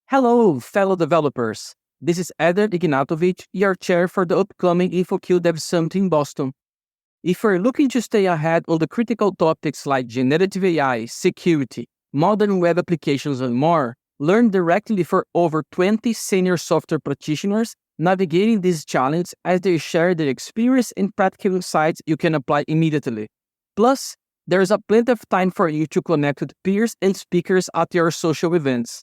Hello, fellow developers. This is Eder Ignatovic, your chair for the upcoming InfoQ Dev Summit in Boston. If you're looking to stay ahead on the critical topics like generative AI, security, modern web applications, and more, learn directly from over 20 senior software practitioners navigating this challenge as they share their experience and practical insights you can apply immediately. Plus, there's a plenty of time for you to connect with peers and speakers at your social events.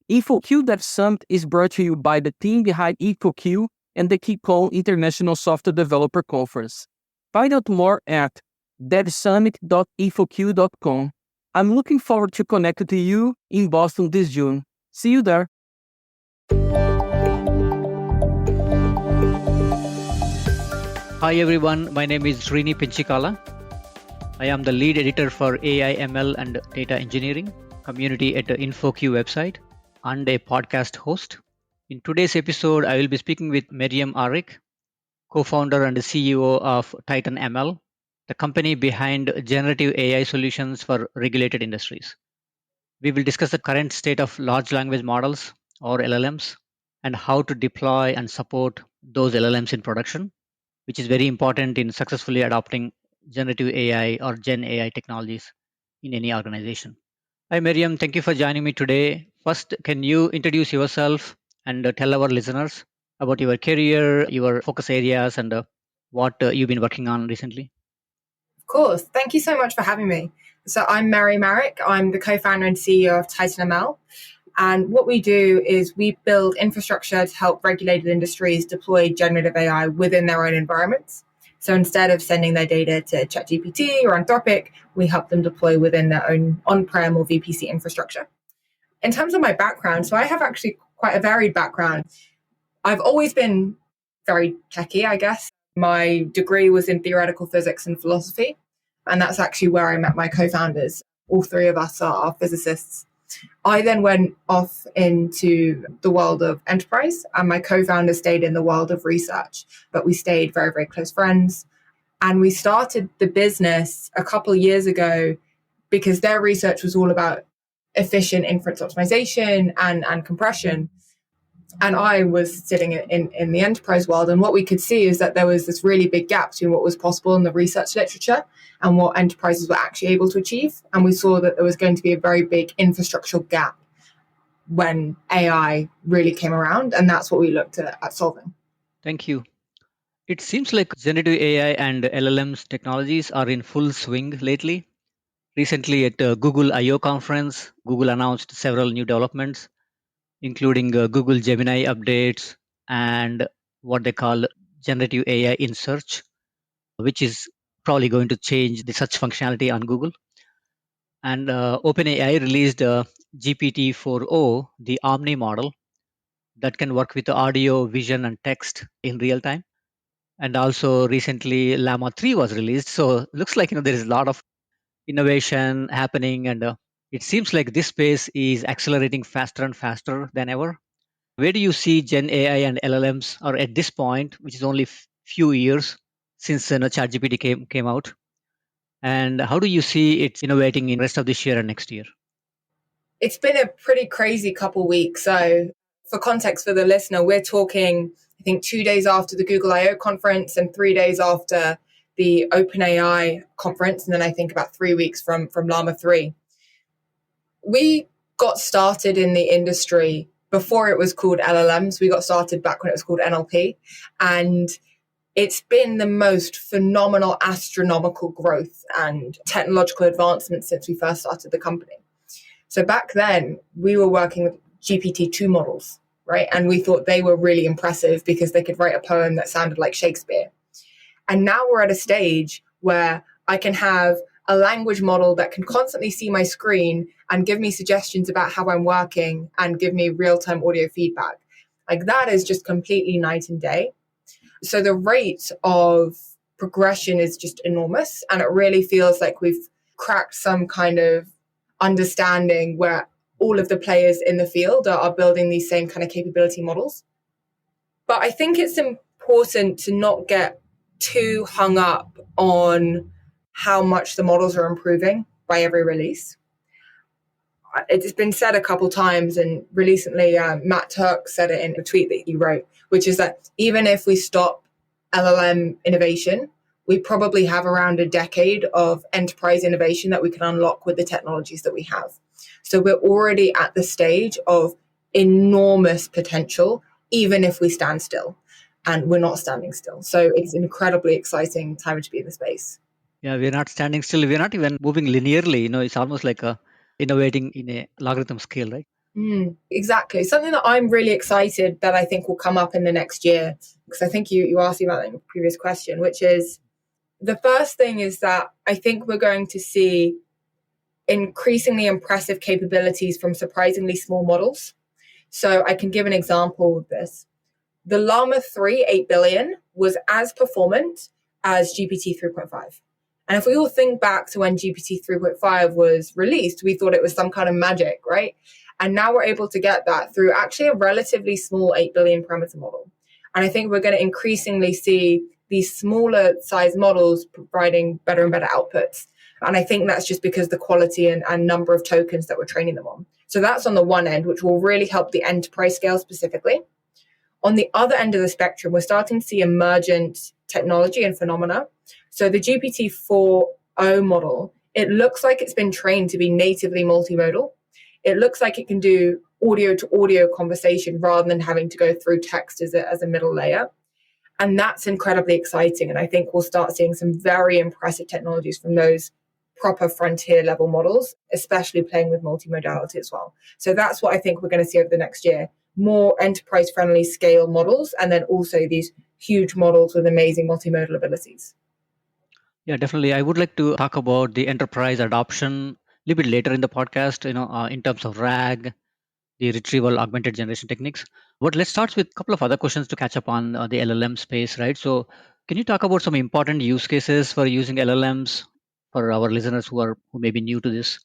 InfoQ Dev Summit is brought to you by the team behind InfoQ and the QCon International Software Developer Conference. Find out more at devsummit.infoq.com. I'm looking forward to connecting to you in Boston this June. See you there. Hi everyone, my name is Srini Pinchikala. I am the lead editor for AI, ML and data engineering community at the InfoQ website and a podcast host. In today's episode, I will be speaking with Meryem Arik, co-founder and CEO of TitanML, the company behind generative AI solutions for regulated industries. We will discuss the current state of large language models or LLMs and how to deploy and support those LLMs in production, which is very important in successfully adopting generative AI or Gen AI technologies in any organization. Hi, Miriam. Thank you for joining me today. First, can you introduce yourself and tell our listeners about your career, your focus areas, and what you've been working on recently? Of course. Thank you so much for having me. So I'm Meryem Arik. I'm the co-founder and CEO of TitanML. And what we do is we build infrastructure to help regulated industries deploy generative AI within their own environments. So instead of sending their data to ChatGPT or Anthropic, we help them deploy within their own on-prem or VPC infrastructure. In terms of my background, so I have actually quite a varied background. I've always been very techie, I guess. My degree was in theoretical physics and philosophy, and that's actually where I met my co-founders. All three of us are physicists. I then went off into the world of enterprise, and my co-founder stayed in the world of research, but we stayed very, very close friends. And we started the business a couple of years ago because their research was all about efficient inference optimization and compression. And I was sitting in the enterprise world, and what we could see is that there was this really big gap between what was possible in the research literature and what enterprises were actually able to achieve. And we saw that there was going to be a very big infrastructural gap when AI really came around, and that's what we looked at solving. Thank you. It seems like generative AI and LLMs technologies are in full swing lately. Recently at Google I/O conference, Google announced several new developments, including Google Gemini updates and what they call generative AI in search, which is probably going to change the search functionality on Google. And OpenAI released GPT-4o, the Omni model that can work with audio, vision, and text in real time. And also recently Llama 3 was released. So looks like there is a lot of innovation happening, and it seems like this space is accelerating faster and faster than ever. Where do you see Gen AI and LLMs are at this point, which is only few years since ChatGPT came out? And how do you see it innovating in rest of this year and next year? It's been a pretty crazy couple weeks. So for context for the listener, we're talking, I think, 2 days after the Google I/O conference and 3 days after the OpenAI conference. And then I think about 3 weeks from Llama 3. We got started in the industry before it was called LLMs. We got started back when it was called NLP. And it's been the most phenomenal, astronomical growth and technological advancement since we first started the company. So back then, we were working with GPT-2 models, right? And we thought they were really impressive because they could write a poem that sounded like Shakespeare. And now we're at a stage where I can have a language model that can constantly see my screen and give me suggestions about how I'm working and give me real-time audio feedback. Like, that is just completely night and day. So the rate of progression is just enormous. And it really feels like we've cracked some kind of understanding where all of the players in the field are building these same kind of capability models. But I think it's important to not get too hung up on how much the models are improving by every release. it's been said a couple times, and recently Matt Turk said it in a tweet that he wrote, which is that even if we stop LLM innovation, we probably have around a decade of enterprise innovation that we can unlock with the technologies that we have. So we're already at the stage of enormous potential, even if we stand still, and we're not standing still. So it's an incredibly exciting time to be in the space. Yeah, we're not standing still. We're not even moving linearly. It's almost like innovating in a logarithm scale, right? Exactly. Something that I'm really excited that I think will come up in the next year, because I think you asked me about that in the previous question, which is the first thing is that I think we're going to see increasingly impressive capabilities from surprisingly small models. So I can give an example of this. The Llama 3 8 billion was as performant as GPT 3.5. And if we all think back to when GPT 3.5 was released, we thought it was some kind of magic, right? And now we're able to get that through actually a relatively small 8 billion parameter model. And I think we're going to increasingly see these smaller size models providing better and better outputs. And I think that's just because the quality and number of tokens that we're training them on. So that's on the one end, which will really help the enterprise scale specifically. On the other end of the spectrum, we're starting to see emergent technology and phenomena. So the GPT-4o model, it looks like it's been trained to be natively multimodal. It looks like it can do audio to audio conversation rather than having to go through text as a middle layer. And that's incredibly exciting. And I think we'll start seeing some very impressive technologies from those proper frontier level models, especially playing with multimodality as well. So that's what I think we're going to see over the next year. More enterprise friendly scale models, and then also these huge models with amazing multimodal abilities. Yeah, definitely. I would like to talk about the enterprise adoption a little bit later in the podcast, in terms of RAG, the retrieval augmented generation techniques. But let's start with a couple of other questions to catch up on the LLM space, right? So, can you talk about some important use cases for using LLMs for our listeners who may be new to this?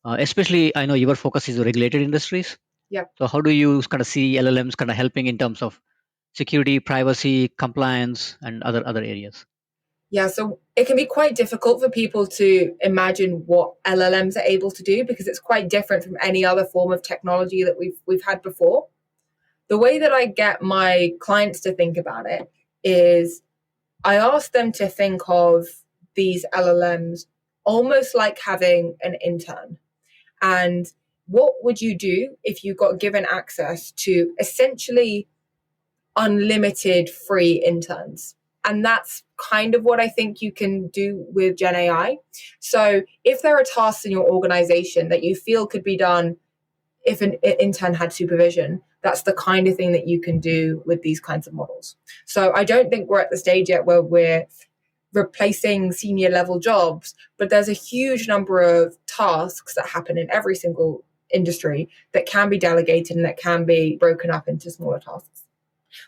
Especially, I know your focus is regulated industries. Yeah. So, how do you kind of see LLMs kind of helping in terms of security, privacy, compliance, and other areas? Yeah, so it can be quite difficult for people to imagine what LLMs are able to do because it's quite different from any other form of technology that we've had before. The way that I get my clients to think about it is I ask them to think of these LLMs almost like having an intern. And what would you do if you got given access to essentially unlimited free interns? And that's kind of what I think you can do with Gen AI. So if there are tasks in your organization that you feel could be done if an intern had supervision, that's the kind of thing that you can do with these kinds of models. So I don't think we're at the stage yet where we're replacing senior level jobs, but there's a huge number of tasks that happen in every single industry that can be delegated and that can be broken up into smaller tasks.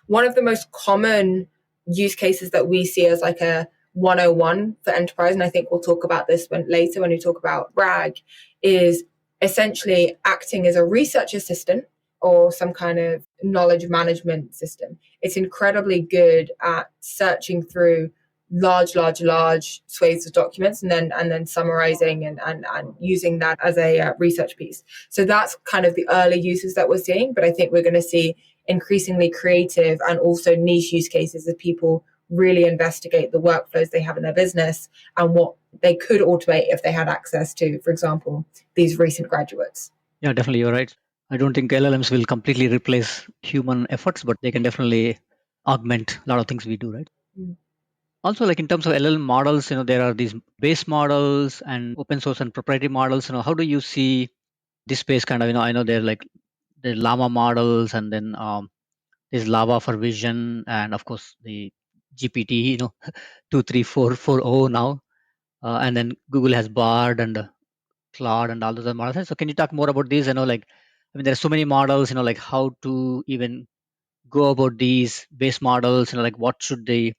One of the most common use cases that we see as like a 101 for enterprise, and I think we'll talk about this later when we talk about RAG, is essentially acting as a research assistant or some kind of knowledge management system. It's incredibly good at searching through large swathes of documents and then summarizing and using that as a research piece. So that's kind of the early uses that we're seeing, but I think we're going to see increasingly creative and also niche use cases as people really investigate the workflows they have in their business and what they could automate if they had access to, for example, these recent graduates. Yeah, definitely, you're right. I don't think LLMs will completely replace human efforts, but they can definitely augment a lot of things we do, right? Also, like in terms of LLM models, there are these base models and open source and proprietary models. How do you see this space kind of, I know they're like the Llama models, and then there's Lava for vision, and of course the GPT, 23440 now, and then Google has Bard and Claude and all those other models. So can you talk more about these? There are so many models. Like how to even go about these base models. Like what should the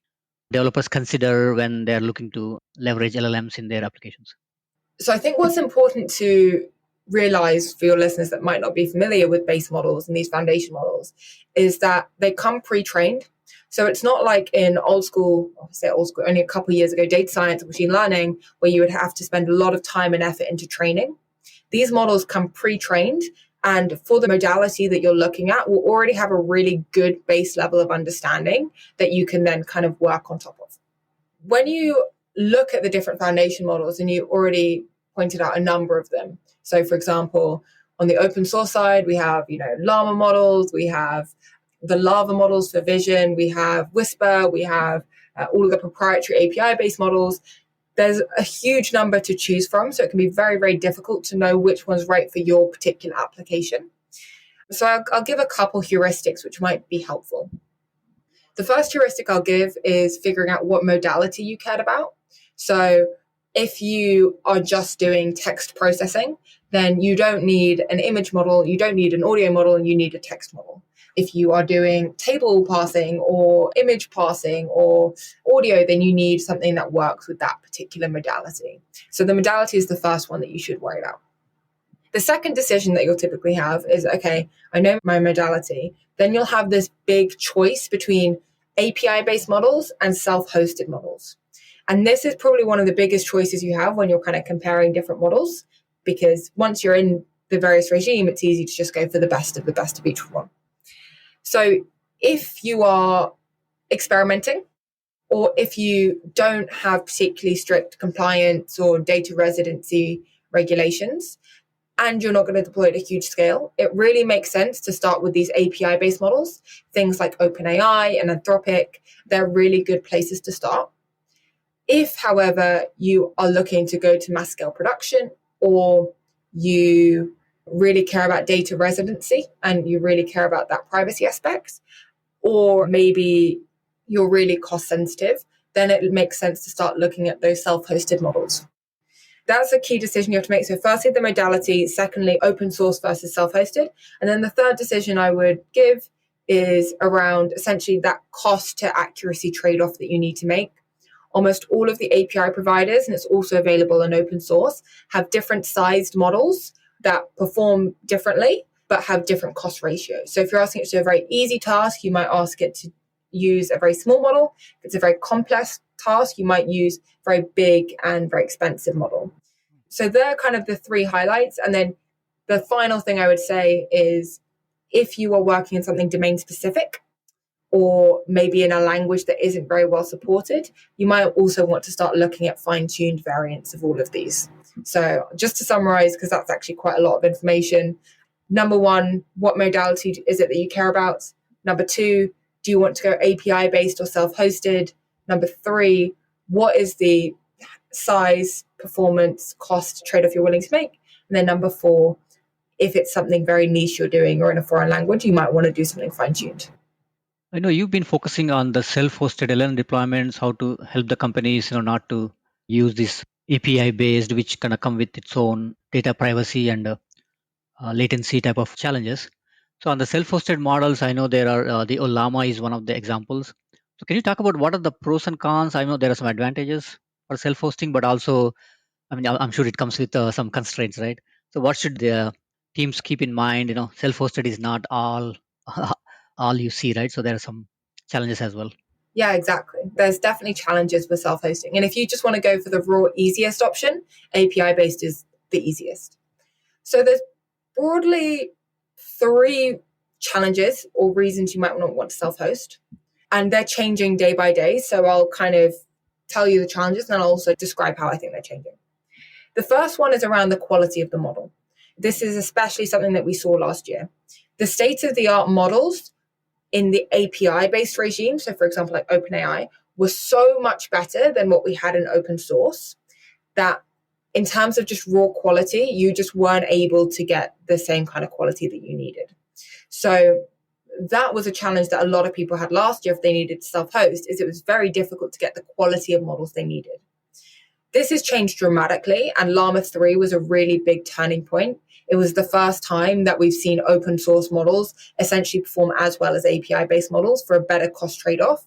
developers consider when they're looking to leverage LLMs in their applications? So I think what's important to realize for your listeners that might not be familiar with base models and these foundation models is that they come pre-trained. So it's not like in old school, only a couple of years ago, data science and machine learning, where you would have to spend a lot of time and effort into training. these models come pre-trained, and for the modality that you're looking at, will already have a really good base level of understanding that you can then kind of work on top of. When you look at the different foundation models, and you already pointed out a number of them. So for example, on the open source side, we have, Llama models, we have the Lava models for vision, we have Whisper, we have all of the proprietary API-based models. There's a huge number to choose from, so it can be very, very difficult to know which one's right for your particular application. So I'll give a couple heuristics which might be helpful. The first heuristic I'll give is figuring out what modality you cared about. So if you are just doing text processing, then you don't need an image model, you don't need an audio model, and you need a text model. If you are doing table parsing or image parsing or audio, then you need something that works with that particular modality. So the modality is the first one that you should worry about. The second decision that you'll typically have is, okay, I know my modality. Then you'll have this big choice between API-based models and self-hosted models. And this is probably one of the biggest choices you have when you're kind of comparing different models, because once you're in the various regime, it's easy to just go for the best of each one. So if you are experimenting, or if you don't have particularly strict compliance or data residency regulations, and you're not going to deploy at a huge scale, it really makes sense to start with these API-based models. Things like OpenAI and Anthropic, they're really good places to start. If, however, you are looking to go to mass scale production, or you really care about data residency and you really care about that privacy aspect, or maybe you're really cost sensitive, then it makes sense to start looking at those self-hosted models. That's a key decision you have to make. So firstly, the modality, secondly, open source versus self-hosted. And then the third decision I would give is around essentially that cost to accuracy trade-off that you need to make. Almost all of the API providers, and it's also available in open source, have different sized models that perform differently, but have different cost ratios. So if you're asking it to do a very easy task, you might ask it to use a very small model. If it's a very complex task, you might use a very big and very expensive model. So they're kind of the three highlights. And then the final thing I would say is, if you are working in something domain specific, or maybe in a language that isn't very well supported, you might also want to start looking at fine-tuned variants of all of these. So just to summarize, because that's actually quite a lot of information. Number one, what modality is it that you care about? Number two, do you want to go API-based or self-hosted? Number three, what is the size, performance, cost trade-off you're willing to make? And then number four, if it's something very niche you're doing or in a foreign language, you might want to do something fine-tuned. I know you've been focusing on the self-hosted LLM deployments, how to help the companies, not to use this API-based, which kind of come with its own data privacy and latency type of challenges. So on the self-hosted models, I know there are the Llama is one of the examples. So can you talk about what are the pros and cons? I know there are some advantages for self-hosting, but also, I'm sure it comes with some constraints, right? So what should the teams keep in mind? Self-hosted is not all all you see, right? So there are some challenges as well. Yeah, exactly. There's definitely challenges with self-hosting. And if you just want to go for the raw easiest option, API-based is the easiest. So there's broadly three challenges or reasons you might not want to self-host. And they're changing day by day. So I'll kind of tell you the challenges and I'll also describe how I think they're changing. The first one is around the quality of the model. This is especially something that we saw last year. The state-of-the-art models in the API-based regime, so for example, like OpenAI, was so much better than what we had in open source that in terms of just raw quality, you just weren't able to get the same kind of quality that you needed. So that was a challenge that a lot of people had last year if they needed to self-host, is it was very difficult to get the quality of models they needed. This has changed dramatically, and Llama 3 was a really big turning point. It was the first time that we've seen open source models essentially perform as well as API-based models for a better cost trade-off.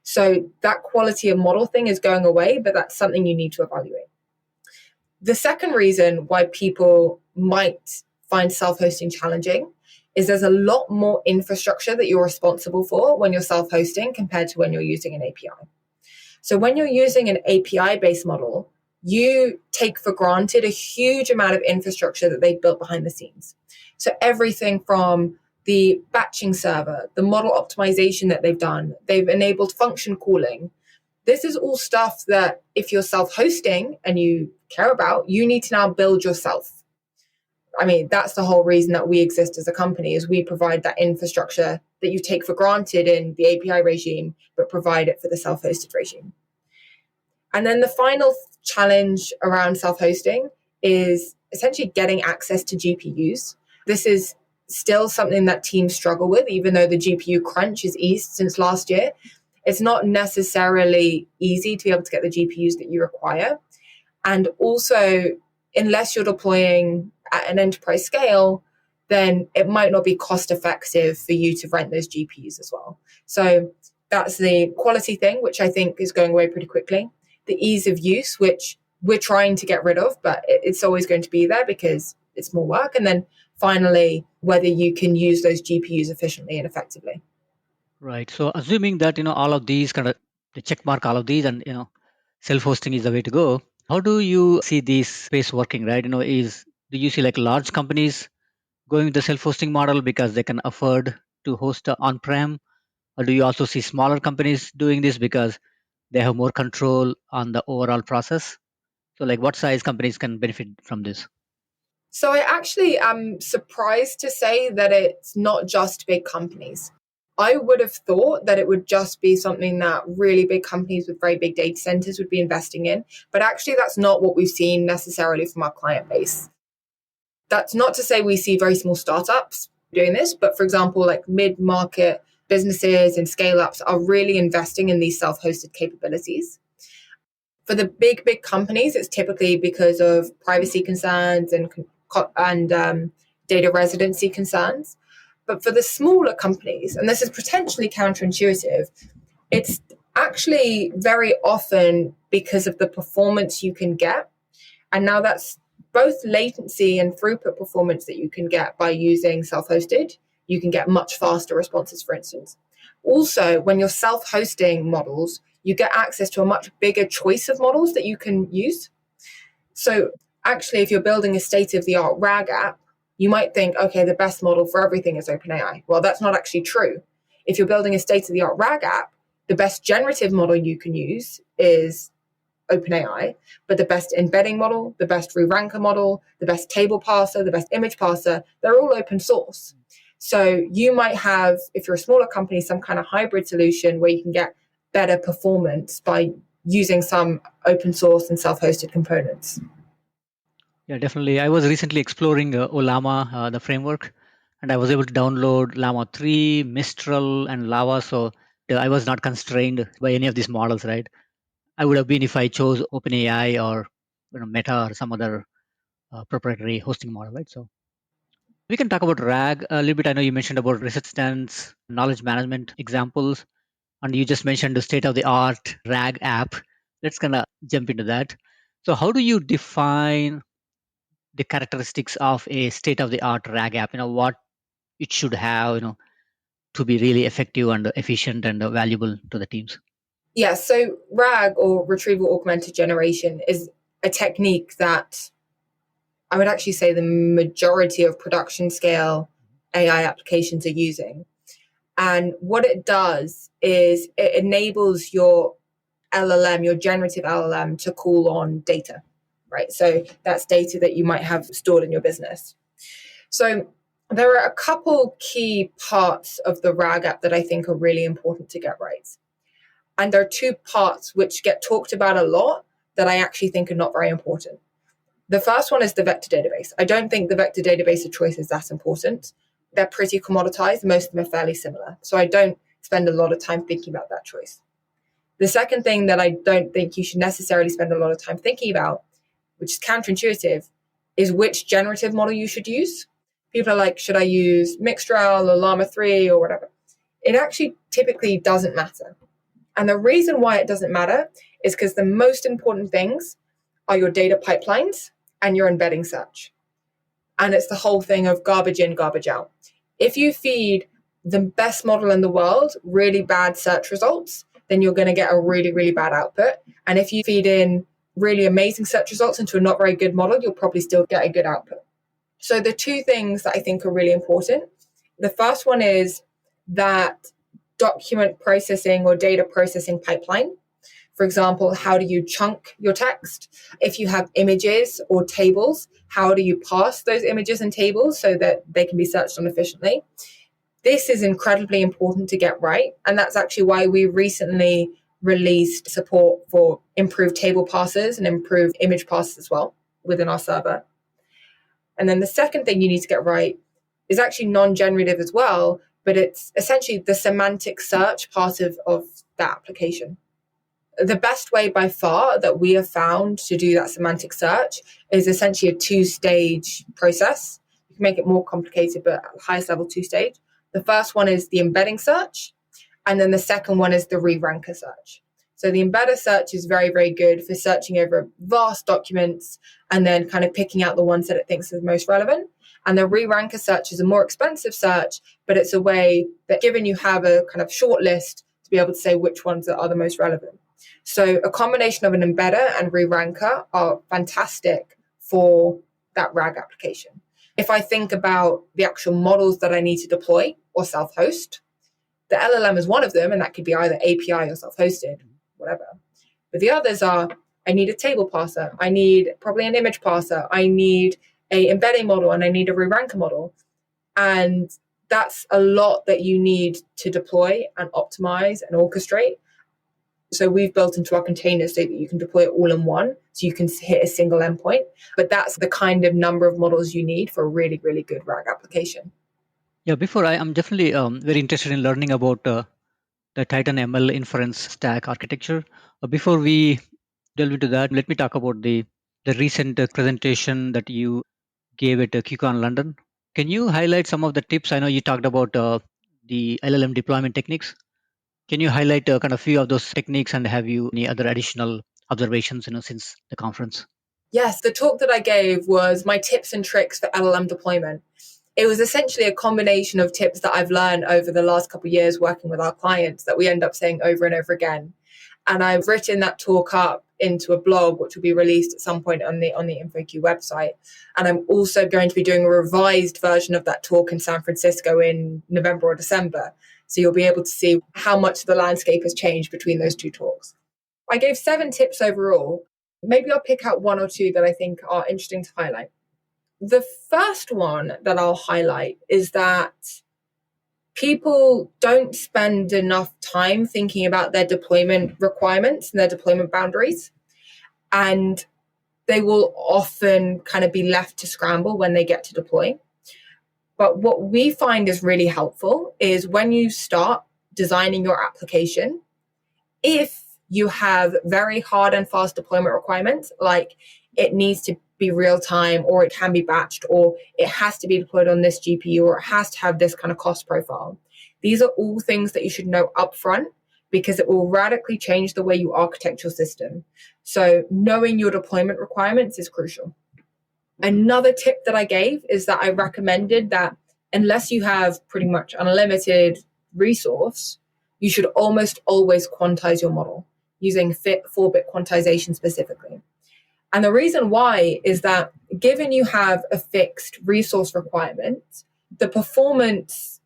So that quality of model thing is going away, but that's something you need to evaluate. The second reason why people might find self-hosting challenging is there's a lot more infrastructure that you're responsible for when you're self-hosting compared to when you're using an API. So when you're using an API-based model, you take for granted a huge amount of infrastructure that they've built behind the scenes. So everything from the batching server, the model optimization that they've enabled function calling. This is all stuff that if you're self-hosting and you care about, you need to now build yourself. I mean, that's the whole reason that we exist as a company, is we provide that infrastructure that you take for granted in the API regime, but provide it for the self-hosted regime. And then the final challenge around self-hosting is essentially getting access to GPUs. This is still something that teams struggle with, even though the GPU crunch is eased since last year. It's not necessarily easy to be able to get the GPUs that you require. And also, unless you're deploying at an enterprise scale, then it might not be cost effective for you to rent those GPUs as well. So that's the quality thing, which I think is going away pretty quickly. The ease of use, which we're trying to get rid of, but it's always going to be there because it's more work. And then finally, whether you can use those GPUs efficiently and effectively. Right. So assuming that, all of these kind of, the check mark all of these and, self-hosting is the way to go. How do you see this space working, right? Do you see like large companies going the self-hosting model because they can afford to host on-prem? Or do you also see smaller companies doing this because they have more control on the overall process? So like what size companies can benefit from this? So I actually am surprised to say that it's not just big companies. I would have thought that it would just be something that really big companies with very big data centers would be investing in. But actually, that's not what we've seen necessarily from our client base. That's not to say we see very small startups doing this, but for example, like mid-market businesses and scale-ups are really investing in these self-hosted capabilities. For the big companies, it's typically because of privacy concerns and data residency concerns. But for the smaller companies, and this is potentially counterintuitive, it's actually very often because of the performance you can get. And now that's both latency and throughput performance that you can get by using self-hosted. You can get much faster responses, for instance. Also, when you're self-hosting models, you get access to a much bigger choice of models that you can use. So actually, if you're building a state-of-the-art RAG app, you might think, okay, the best model for everything is OpenAI. Well, that's not actually true. If you're building a state-of-the-art RAG app, the best generative model you can use is OpenAI, but the best embedding model, the best re-ranker model, the best table parser, the best image parser, they're all open source. So you might have, if you're a smaller company, some kind of hybrid solution where you can get better performance by using some open source and self-hosted components. Yeah, definitely. I was recently exploring Olama, the framework, and I was able to download Llama 3, Mistral, and Lava. So I was not constrained by any of these models, right? I would have been if I chose OpenAI or Meta or some other proprietary hosting model, right? So we can talk about RAG a little bit. I know you mentioned about resistance, knowledge management examples, and you just mentioned the state-of-the-art RAG app. Let's kind of jump into that. So how do you define the characteristics of a state-of-the-art RAG app? What it should have, to be really effective and efficient and valuable to the teams. Yeah, so RAG, or Retrieval Augmented Generation, is a technique that I would actually say the majority of production scale AI applications are using. And what it does is it enables your LLM, your generative LLM, to call on data, right? So that's data that you might have stored in your business. So there are a couple key parts of the RAG app that I think are really important to get right. And there are two parts which get talked about a lot that I actually think are not very important. The first one is the vector database. I don't think the vector database of choice is that important. They're pretty commoditized. Most of them are fairly similar. So I don't spend a lot of time thinking about that choice. The second thing that I don't think you should necessarily spend a lot of time thinking about, which is counterintuitive, is which generative model you should use. People are like, should I use Mixtral or Llama 3 or whatever? It actually typically doesn't matter. And the reason why it doesn't matter is because the most important things are your data pipelines and your embedding search. And it's the whole thing of garbage in, garbage out. If you feed the best model in the world really bad search results, then you're going to get a really, really bad output. And if you feed in really amazing search results into a not very good model, you'll probably still get a good output. So the two things that I think are really important, the first one is that document processing or data processing pipeline. For example, how do you chunk your text? If you have images or tables, how do you parse those images and tables so that they can be searched on efficiently? This is incredibly important to get right. And that's actually why we recently released support for improved table parsers and improved image parsers as well within our server. And then the second thing you need to get right is actually non-generative as well, but it's essentially the semantic search part of that application. The best way by far that we have found to do that semantic search is essentially a two-stage process. You can make it more complicated, but at the highest level, two-stage. The first one is the embedding search, and then the second one is the re-ranker search. So the embedder search is very, very good for searching over vast documents and then kind of picking out the ones that it thinks are the most relevant. And the re-ranker search is a more expensive search, but it's a way that given you have a kind of short list to be able to say which ones are the most relevant. So a combination of an embedder and re-ranker are fantastic for that RAG application. If I think about the actual models that I need to deploy or self-host, the LLM is one of them, and that could be either API or self-hosted, whatever. But the others are, I need a table parser, I need probably an image parser, I need a embedding model, and I need a re-ranker model. And that's a lot that you need to deploy and optimize and orchestrate. So we've built into our containers so that you can deploy it all in one, so you can hit a single endpoint. But that's the kind of number of models you need for a really, really good RAG application. Yeah, before I'm definitely very interested in learning about the TitanML inference stack architecture. Before we delve into that, let me talk about the recent presentation that you gave at QCon London. Can you highlight some of the tips? I know you talked about the LLM deployment techniques. Can you highlight kind of few of those techniques, and have you any other additional observations since the conference? Yes, the talk that I gave was my tips and tricks for LLM deployment. It was essentially a combination of tips that I've learned over the last couple of years working with our clients that we end up saying over and over again. And I've written that talk up into a blog, which will be released at some point on the InfoQ website. And I'm also going to be doing a revised version of that talk in San Francisco in November or December. So you'll be able to see how much the landscape has changed between those two talks. I gave 7 tips overall. Maybe I'll pick out 1 or 2 that I think are interesting to highlight. The first one that I'll highlight is that people don't spend enough time thinking about their deployment requirements and their deployment boundaries. And they will often kind of be left to scramble when they get to deploy. But what we find is really helpful is when you start designing your application, if you have very hard and fast deployment requirements, like it needs to be real time, or it can be batched, or it has to be deployed on this GPU, or it has to have this kind of cost profile. These are all things that you should know upfront because it will radically change the way you architect your system. So knowing your deployment requirements is crucial. Another tip that I gave is that I recommended that unless you have pretty much unlimited resource, you should almost always quantize your model using fit 4-bit quantization specifically. And the reason why is that given you have a fixed resource requirement, the performance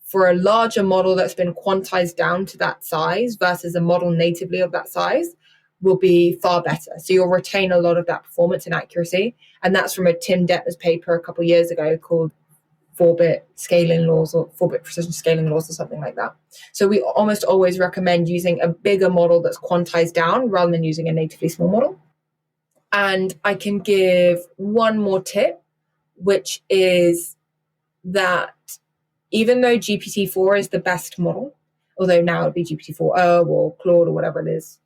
for a larger model that's been quantized down to that size versus a model natively of that size will be far better. So you'll retain a lot of that performance and accuracy. And that's from a Tim Detmer's paper a couple of years ago called 4-bit scaling laws or 4-bit precision scaling laws or something like that. So we almost always recommend using a bigger model that's quantized down rather than using a natively small model. And I can give one more tip, which is that even though GPT-4 is the best model, although now it'd be GPT-4o or Claude or whatever it is,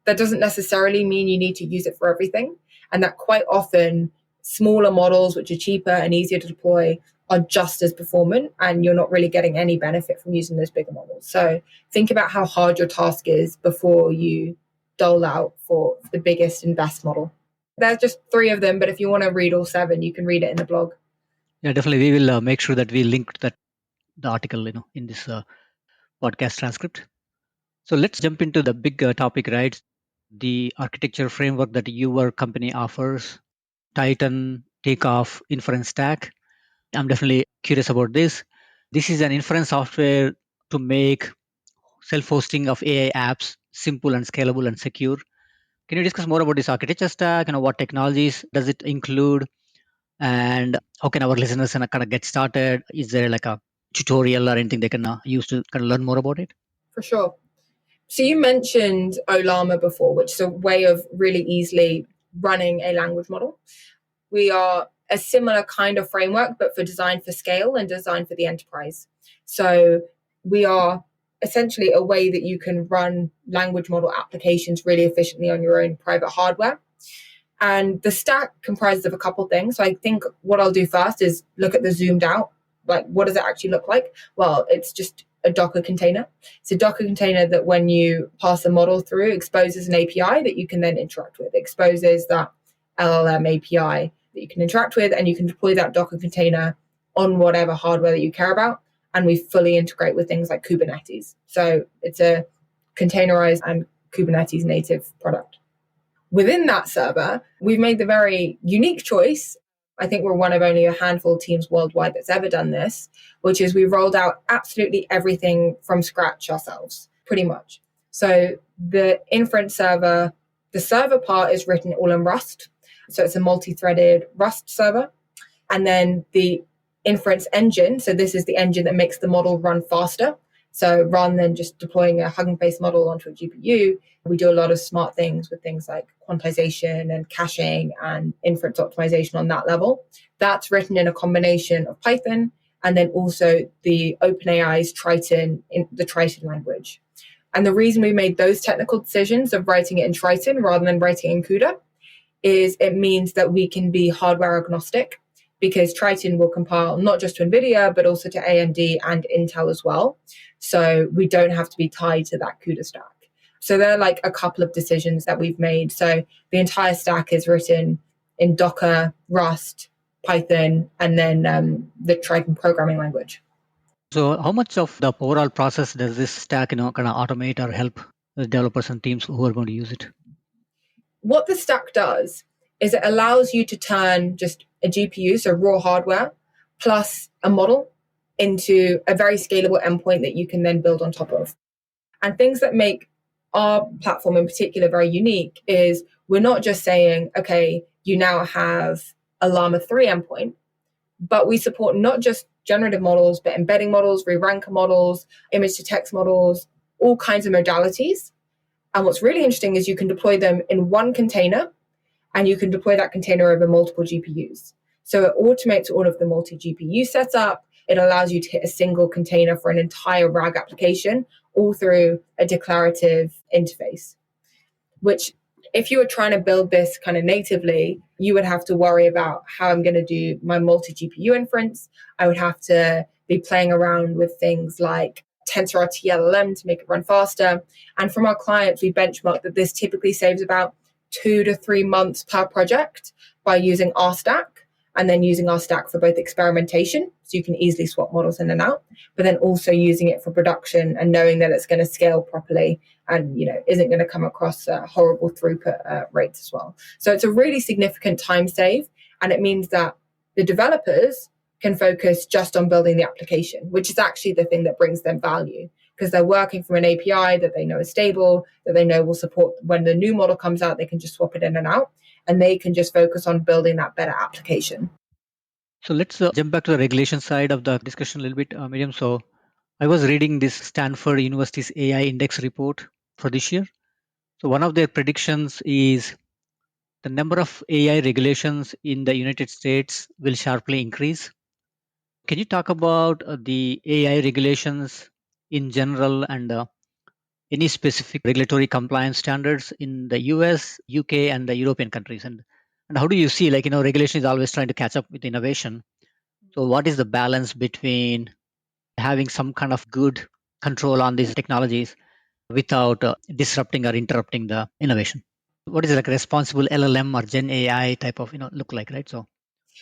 that doesn't necessarily mean you need to use it for everything. And that quite often smaller models, which are cheaper and easier to deploy, are just as performant, and you're not really getting any benefit from using those bigger models. So think about how hard your task is before you dole out for the biggest and best model. There's just 3 of them, but if you want to read all 7, you can read it in the blog. Yeah, definitely. We will make sure that we link the article, in this podcast transcript. So let's jump into the big topic, right? the architecture framework that your company offers, Titan Takeoff Inference Stack. I'm definitely curious about this. This is an inference software to make self-hosting of AI apps simple and scalable and secure. Can you discuss more about this architecture stack? What technologies does it include, and how can our listeners kind of get started? Is there like a tutorial or anything they can use to kind of learn more about it? For sure. So you mentioned Olama before, which is a way of really easily running a language model. We are a similar kind of framework, but for design for scale and design for the enterprise. So we are essentially a way that you can run language model applications really efficiently on your own private hardware. And the stack comprises of a couple things. So I think what I'll do first is look at the zoomed out. Like, what does it actually look like? Well, it's just a Docker container. It's a Docker container that when you pass a model through, exposes an API that you can then interact with, exposes that LLM API that you can interact with, and you can deploy that Docker container on whatever hardware that you care about. And we fully integrate with things like Kubernetes. So it's a containerized and Kubernetes native product. Within that server, we've made the very unique choice. I think we're one of only a handful of teams worldwide that's ever done this, which is we rolled out absolutely everything from scratch ourselves, pretty much. So the inference server, the server part is written all in Rust. So it's a multi-threaded Rust server. And then the inference engine, so this is the engine that makes the model run faster. So rather than just deploying a Hugging Face model onto a GPU, we do a lot of smart things with things like quantization and caching and inference optimization on that level. That's written in a combination of Python and then also the OpenAI's Triton, in the Triton language. And the reason we made those technical decisions of writing it in Triton rather than writing it in CUDA is it means that we can be hardware agnostic, because Triton will compile not just to NVIDIA, but also to AMD and Intel as well. So we don't have to be tied to that CUDA stack. So there are like a couple of decisions that we've made. So the entire stack is written in Docker, Rust, Python, and then the Triton programming language. So how much of the overall process does this stack kind of automate or help the developers and teams who are going to use it? What the stack does is it allows you to turn just a GPU, so raw hardware, plus a model into a very scalable endpoint that you can then build on top of. And things that make our platform in particular very unique is we're not just saying, okay, you now have a Llama 3 endpoint, but we support not just generative models, but embedding models, re-ranker models, image to text models, all kinds of modalities. And what's really interesting is you can deploy them in one container, and you can deploy that container over multiple GPUs. So it automates all of the multi-GPU setup. It allows you to hit a single container for an entire RAG application, all through a declarative interface, which if you were trying to build this kind of natively, you would have to worry about how I'm going to do my multi-GPU inference. I would have to be playing around with things like TensorRT LLM to make it run faster. And from our clients, we benchmark that this typically saves about 2 to 3 months per project by using our stack, and then using our stack for both experimentation, so you can easily swap models in and out, but then also using it for production and knowing that it's going to scale properly and isn't going to come across horrible throughput rates as well. So it's a really significant time save, and it means that the developers can focus just on building the application, which is actually the thing that brings them value, because they're working from an API that they know is stable, that they know will support when the new model comes out, they can just swap it in and out, and they can just focus on building that better application. So let's jump back to the regulation side of the discussion a little bit, Miriam. So I was reading this Stanford University's AI Index report for this year. So one of their predictions is the number of AI regulations in the United States will sharply increase. Can you talk about the AI regulations in general and any specific regulatory compliance standards in the US, UK, and the European countries? And how do you see, regulation is always trying to catch up with innovation. So what is the balance between having some kind of good control on these technologies without disrupting or interrupting the innovation? What is like a responsible LLM or Gen AI type of look like, right? So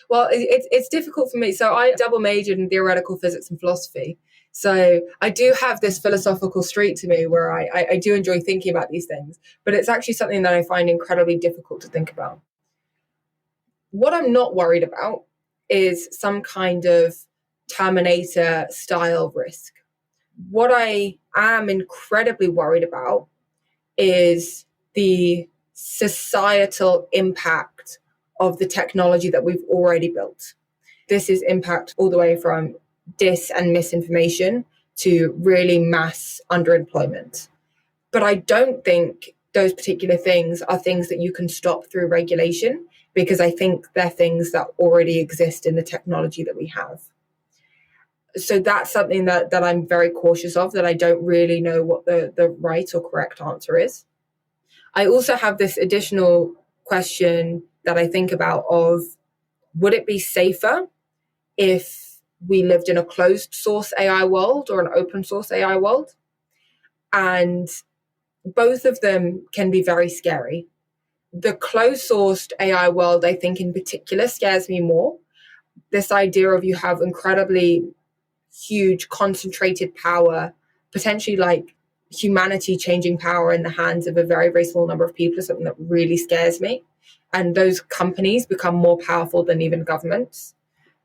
well, it's difficult for me. So I double majored in theoretical physics and philosophy. So I do have this philosophical streak to me where I do enjoy thinking about these things, but it's actually something that I find incredibly difficult to think about. What I'm not worried about is some kind of Terminator style risk. What I am incredibly worried about is the societal impact of the technology that we've already built. This is impact all the way from dis and misinformation to really mass underemployment. But I don't think those particular things are things that you can stop through regulation, because I think they're things that already exist in the technology that we have. So that's something that I'm very cautious of, that I don't really know what the right or correct answer is. I also have this additional question that I think about of, would it be safer if we lived in a closed source AI world or an open source AI world? And both of them can be very scary. The closed sourced AI world, I think in particular, scares me more. This idea of you have incredibly huge concentrated power, potentially like humanity changing power in the hands of a very, very small number of people, is something that really scares me. And those companies become more powerful than even governments.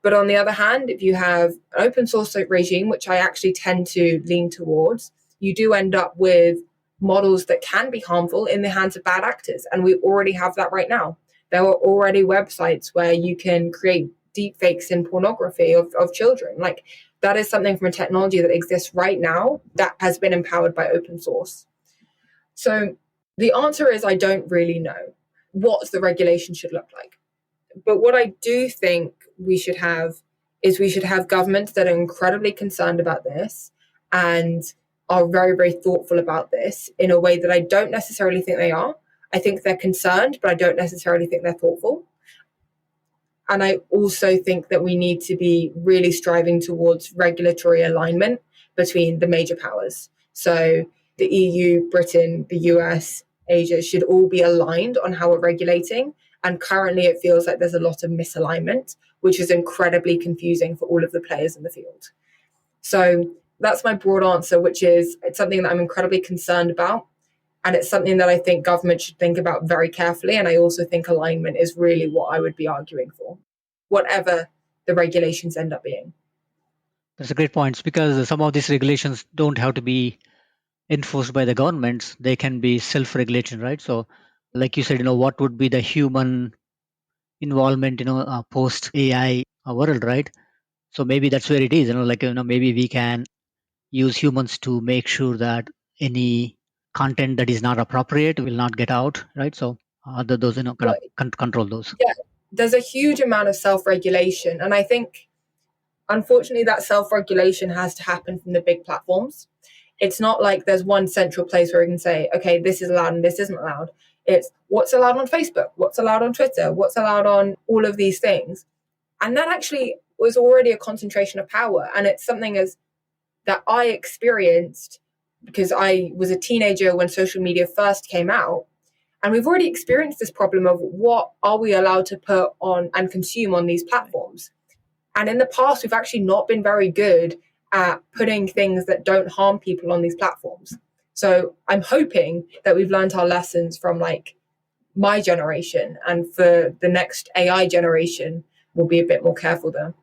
But on the other hand, if you have an open source regime, which I actually tend to lean towards, you do end up with models that can be harmful in the hands of bad actors. And we already have that right now. There are already websites where you can create deepfakes in pornography of children. Like, that is something from a technology that exists right now that has been empowered by open source. So the answer is, I don't really know what the regulation should look like. But what I do think we should have is we should have governments that are incredibly concerned about this and are very, very thoughtful about this in a way that I don't necessarily think they are. I think they're concerned, but I don't necessarily think they're thoughtful. And I also think that we need to be really striving towards regulatory alignment between the major powers. So the EU, Britain, the US, Asia should all be aligned on how we're regulating. And currently it feels like there's a lot of misalignment, which is incredibly confusing for all of the players in the field. So that's my broad answer, which is, it's something that I'm incredibly concerned about. And it's something that I think government should think about very carefully. And I also think alignment is really what I would be arguing for, whatever the regulations end up being. That's a great point, because some of these regulations don't have to be enforced by the governments. They can be self-regulation, right? So like you said, what would be the human involvement, post AI world, right? So maybe that's where it is, maybe we can use humans to make sure that any content that is not appropriate will not get out, right? So those, kind Well, of control those. yeah, there's a huge amount of self-regulation. And I think, unfortunately, that self-regulation has to happen from the big platforms. It's not like there's one central place where you can say, okay, this is allowed and this isn't allowed. It's what's allowed on Facebook, what's allowed on Twitter, what's allowed on all of these things. And that actually was already a concentration of power. And it's something that I experienced because I was a teenager when social media first came out. And we've already experienced this problem of what are we allowed to put on and consume on these platforms. And in the past, we've actually not been very good at putting things that don't harm people on these platforms. So I'm hoping that we've learned our lessons from like my generation, and for the next AI generation, we'll be a bit more careful there.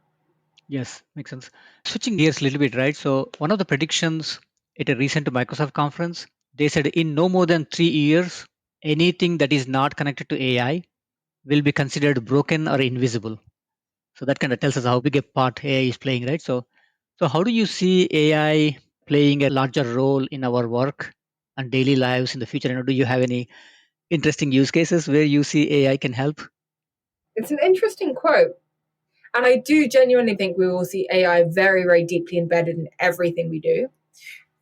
Yes, makes sense. Switching gears a little bit, right? So one of the predictions at a recent Microsoft conference, they said in no more than 3 years, anything that is not connected to AI will be considered broken or invisible. So that kind of tells us how big a part AI is playing, right? So how do you see AI playing a larger role in our work and daily lives in the future? And do you have any interesting use cases where you see AI can help? It's an interesting quote. And I do genuinely think we will see AI very, very deeply embedded in everything we do.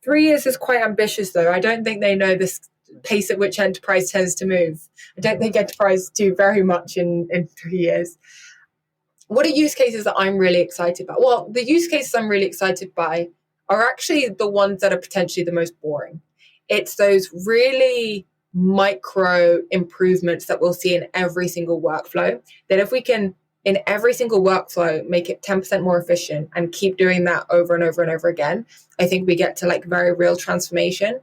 3 years is quite ambitious, though. I don't think they know this pace at which enterprise tends to move. I don't think enterprise do very much in 3 years. What are use cases that I'm really excited about? Well, the use cases I'm really excited by are actually the ones that are potentially the most boring. It's those really micro improvements that we'll see in every single workflow, that if we can in every single workflow, make it 10% more efficient and keep doing that over and over and over again, I think we get to like very real transformation.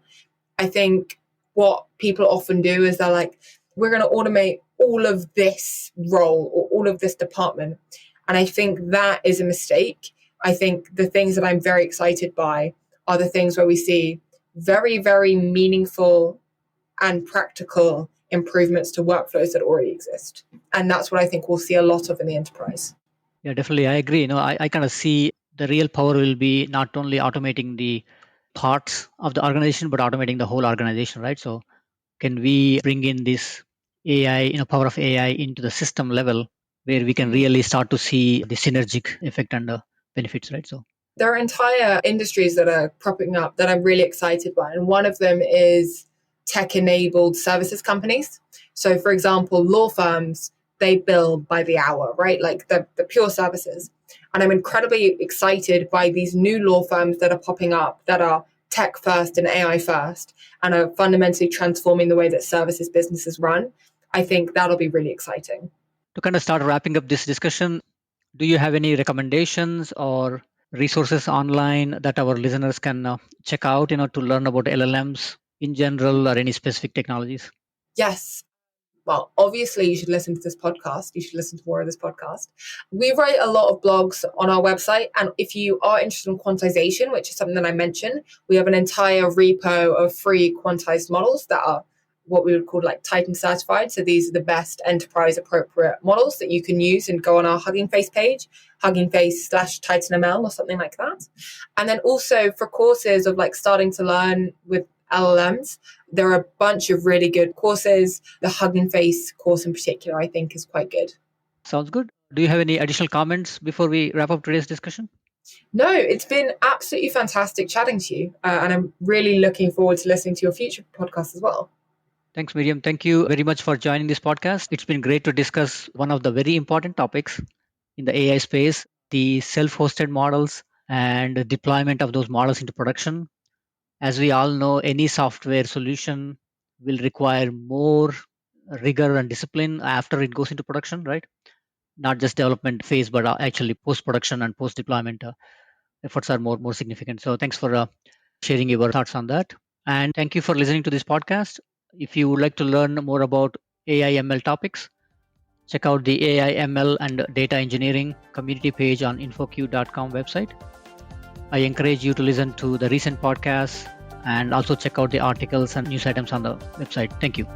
I think what people often do is they're like, we're going to automate all of this role or all of this department. And I think that is a mistake. I think the things that I'm very excited by are the things where we see very, very meaningful and practical improvements to workflows that already exist. And that's what I think we'll see a lot of in the enterprise. Yeah, definitely. I agree. I kind of see the real power will be not only automating the parts of the organization, but automating the whole organization, right? So can we bring in this AI, power of AI into the system level where we can really start to see the synergic effect and the benefits, right? So there are entire industries that are propping up that I'm really excited by. And one of them is tech-enabled services companies. So for example, law firms, they bill by the hour, right? Like the pure services. And I'm incredibly excited by these new law firms that are popping up that are tech first and AI first and are fundamentally transforming the way that services businesses run. I think that'll be really exciting. To kind of start wrapping up this discussion, do you have any recommendations or resources online that our listeners can check out, to learn about LLMs in general or any specific technologies? Yes. Well, obviously, you should listen to this podcast. You should listen to more of this podcast. We write a lot of blogs on our website. And if you are interested in quantization, which is something that I mentioned, we have an entire repo of free quantized models that are what we would call like Titan certified. So these are the best enterprise appropriate models that you can use and go on our Hugging Face page, huggingface/TitanML or something like that. And then also for courses of like starting to learn with LLMs, there are a bunch of really good courses. The Hugging Face course in particular, I think, is quite good. Sounds good. Do you have any additional comments before we wrap up today's discussion? No, it's been absolutely fantastic chatting to you. And I'm really looking forward to listening to your future podcast as well. Thanks, Meryem. Thank you very much for joining this podcast. It's been great to discuss one of the very important topics in the AI space, the self-hosted models and the deployment of those models into production. As we all know, any software solution will require more rigor and discipline after it goes into production, right? Not just development phase, but actually post-production and post-deployment efforts are more significant. So thanks for sharing your thoughts on that. And thank you for listening to this podcast. If you would like to learn more about AI ML topics, check out the AI ML and data engineering community page on InfoQ.com website. I encourage you to listen to the recent podcasts and also check out the articles and news items on the website. Thank you.